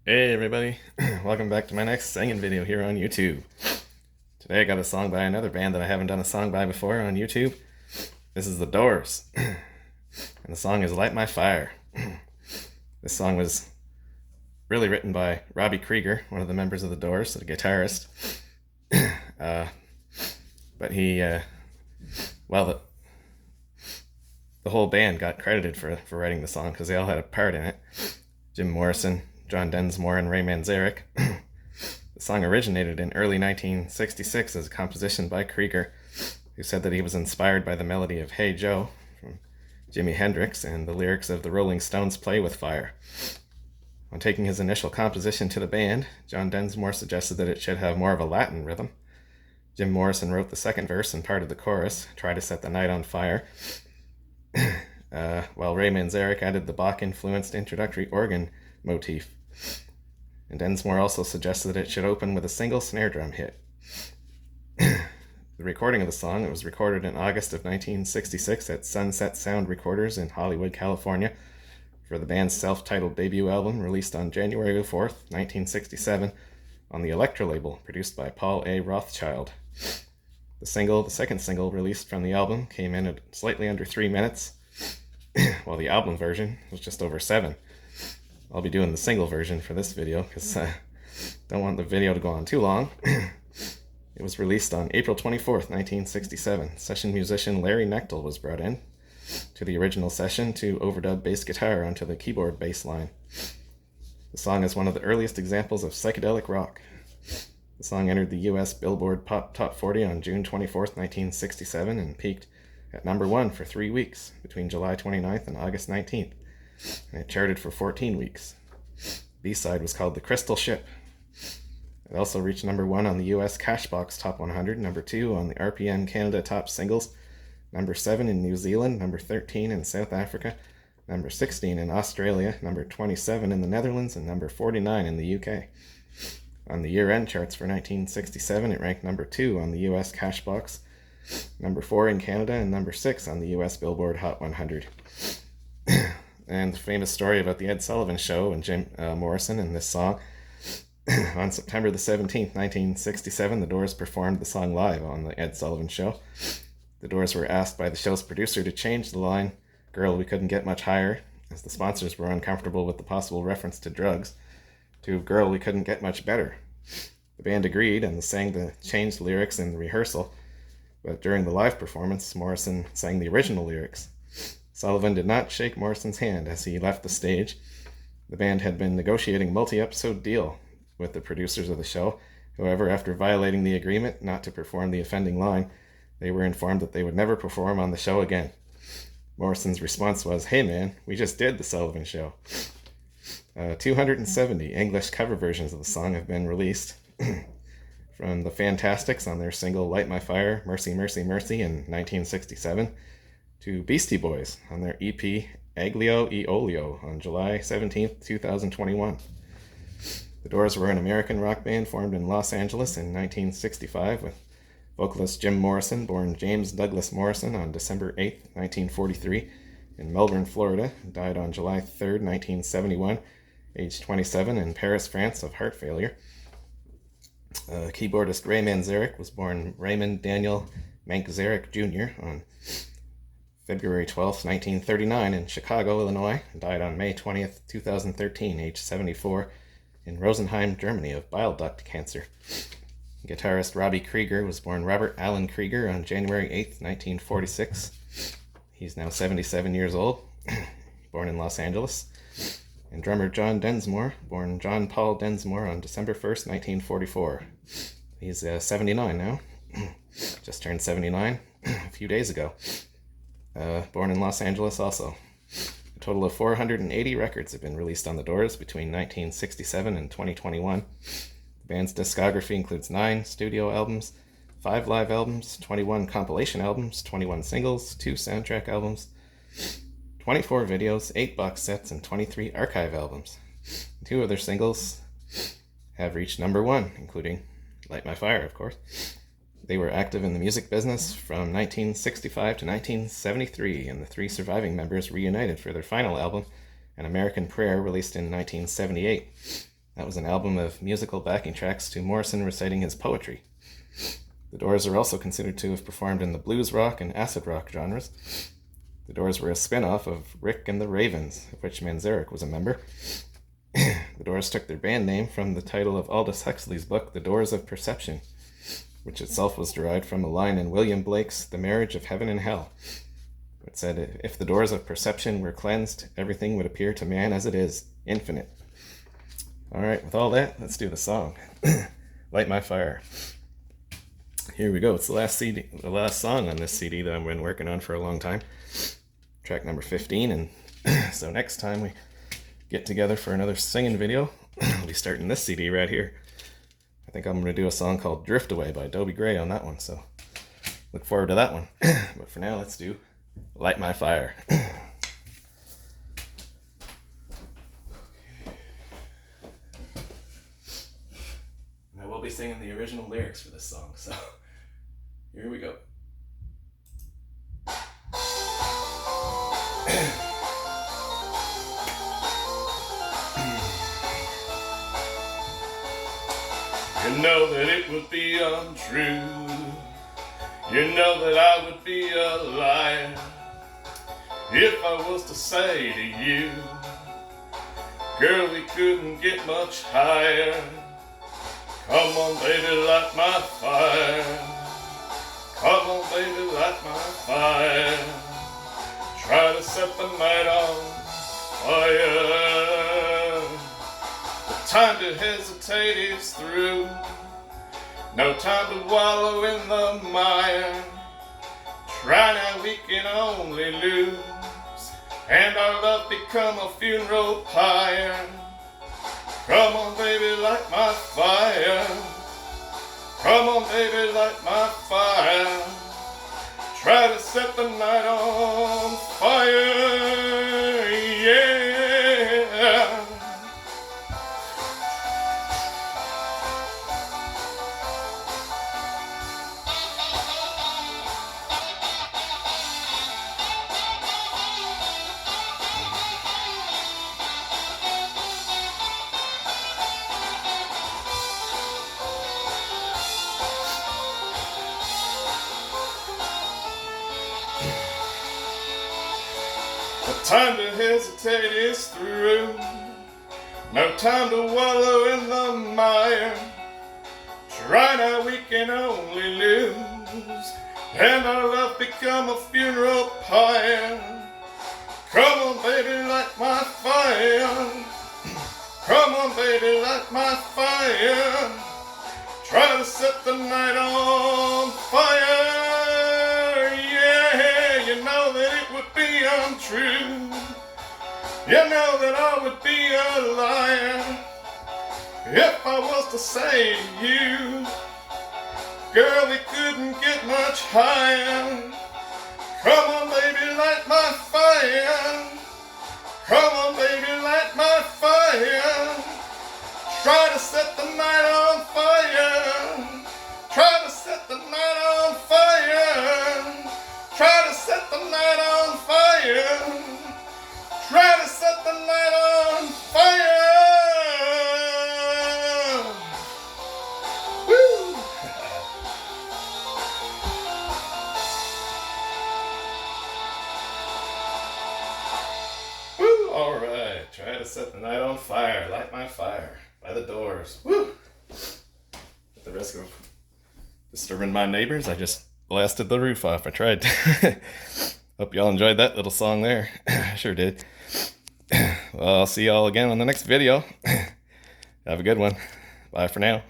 Hey everybody, welcome back to my next singing video here on YouTube. Today I got a song by another band that I haven't done a song by before on YouTube. This is The Doors, and the song is Light My Fire. This song was really written by Robby Krieger, one of the members of The Doors, the guitarist. But the whole band got credited for writing the song because they all had a part in it. Jim Morrison, John Densmore and Ray Manzarek. The song originated in early 1966 as a composition by Krieger, who said that he was inspired by the melody of Hey Joe from Jimi Hendrix and the lyrics of the Rolling Stones' Play with Fire. On taking his initial composition to the band, John Densmore suggested that it should have more of a Latin rhythm. Jim Morrison wrote the second verse and part of the chorus, Try to Set the Night on Fire, while Ray Manzarek added the Bach-influenced introductory organ motif. And Densmore also suggested that it should open with a single snare drum hit. The recording of the song, it was recorded in August of 1966 at Sunset Sound Recorders in Hollywood, California, for the band's self-titled debut album released on January 4th, 1967, on the Elektra label, produced by Paul A. Rothchild. The second single released from the album, came in at slightly under 3 minutes, while the album version was just over 7. I'll be doing the single version for this video because I don't want the video to go on too long. It was released on April 24th, 1967. Session musician Larry Knechtel was brought in to the original session to overdub bass guitar onto the keyboard bass line. The song is one of the earliest examples of psychedelic rock. The song entered the US Billboard Pop Top 40 on June 24th, 1967 and peaked at number 1 for 3 weeks between July 29th and August 19th. And it charted for 14 weeks. B-side was called The Crystal Ship. It also reached number 1 on the US Cashbox Top 100, number 2 on the RPM Canada Top Singles, number 7 in New Zealand, number 13 in South Africa, number 16 in Australia, number 27 in the Netherlands, and number 49 in the UK. On the year-end charts for 1967, it ranked number 2 on the US Cashbox, number 4 in Canada, and number 6 on the US Billboard Hot 100. And the famous story about the Ed Sullivan Show and Jim Morrison and this song. On September the 17th, 1967, the Doors performed the song live on the Ed Sullivan Show. The Doors were asked by the show's producer to change the line, "Girl, we couldn't get much higher," as the sponsors were uncomfortable with the possible reference to drugs, to "Girl, we couldn't get much better." The band agreed and sang the changed lyrics in the rehearsal, but during the live performance, Morrison sang the original lyrics. Sullivan did not shake Morrison's hand as he left the stage. The band had been negotiating a multi-episode deal with the producers of the show. However, after violating the agreement not to perform the offending line, they were informed that they would never perform on the show again. Morrison's response was, "Hey man, we just did the Sullivan Show." 270 English cover versions of the song have been released, from the Fantastics on their single Light My Fire, Mercy, Mercy, Mercy in 1967, to Beastie Boys on their EP Aglio e Olio on July 17th, 2021. The Doors were an American rock band formed in Los Angeles in 1965 with vocalist Jim Morrison, born James Douglas Morrison on December 8th, 1943, in Melbourne, Florida, died on July 3rd, 1971, aged 27, in Paris, France, of heart failure. Keyboardist Ray Manzarek was born Raymond Daniel Manzarek Jr. on February 12, 1939, in Chicago, Illinois, and died on May 20th, 2013, age 74, in Rosenheim, Germany, of bile duct cancer. Guitarist Robby Krieger was born Robert Allen Krieger on January 8th, 1946. He's now 77 years old, born in Los Angeles. And drummer John Densmore, born John Paul Densmore on December 1st, 1944. He's 79 now, just turned 79 a few days ago. Born in Los Angeles also. A total of 480 records have been released on the Doors between 1967 and 2021. The band's discography includes 9 studio albums, 5 live albums, 21 compilation albums, 21 singles, 2 soundtrack albums, 24 videos, 8 box sets, and 23 archive albums. 2 of their singles have reached number 1, including Light My Fire, of course. They were active in the music business from 1965 to 1973, and the 3 surviving members reunited for their final album, An American Prayer, released in 1978. That was an album of musical backing tracks to Morrison reciting his poetry. The Doors are also considered to have performed in the blues rock and acid rock genres. The Doors were a spin-off of Rick and the Ravens, of which Manzarek was a member. The Doors took their band name from the title of Aldous Huxley's book, The Doors of Perception, which itself was derived from a line in William Blake's The Marriage of Heaven and Hell. It said, if the doors of perception were cleansed, everything would appear to man as it is, infinite. All right, with all that, let's do the song. Light My Fire. Here we go. It's the last song on this CD that I've been working on for a long time. Track number 15, and so next time we get together for another singing video, I'll be starting this CD right here. I think I'm going to do a song called Drift Away by Dobie Gray on that one, so look forward to that one. But for now, let's do Light My Fire. And I will be singing the original lyrics for this song, so here we go. You know that it would be untrue. You know that I would be a liar if I was to say to you, girl, we couldn't get much higher. Come on, baby, light my fire. Come on, baby, light my fire. Try to set the night on fire. The time to hesitate is through. No time to wallow in the mire. Try now, we can only lose, and our love become a funeral pyre. Come on, baby, light my fire. Come on, baby, light my fire. Try to set the night on fire, yeah. The time to hesitate is through. No time to wallow in the mire. Try now, we can only lose, and our love become a funeral pyre. Come on, baby, light my fire. Come on, baby, light my fire. Try to set the night on fire, yeah. You know that it would be untrue. You know that I would be a liar if I was to say to you, girl, we couldn't get much higher. Come on, baby, light my fire. Come on, baby, light my fire. Try to set the night on fire. Try to set the night on fire. Try to set the night on fire. Try to set the night on fire. Woo! Woo! All right. Try to set the night on fire. Light my fire. By the Doors. Woo! At the risk of disturbing my neighbors, I just blasted the roof off. I tried. Hope y'all enjoyed that little song there. I sure did. Well, I'll see y'all again on the next video. Have a good one. Bye for now.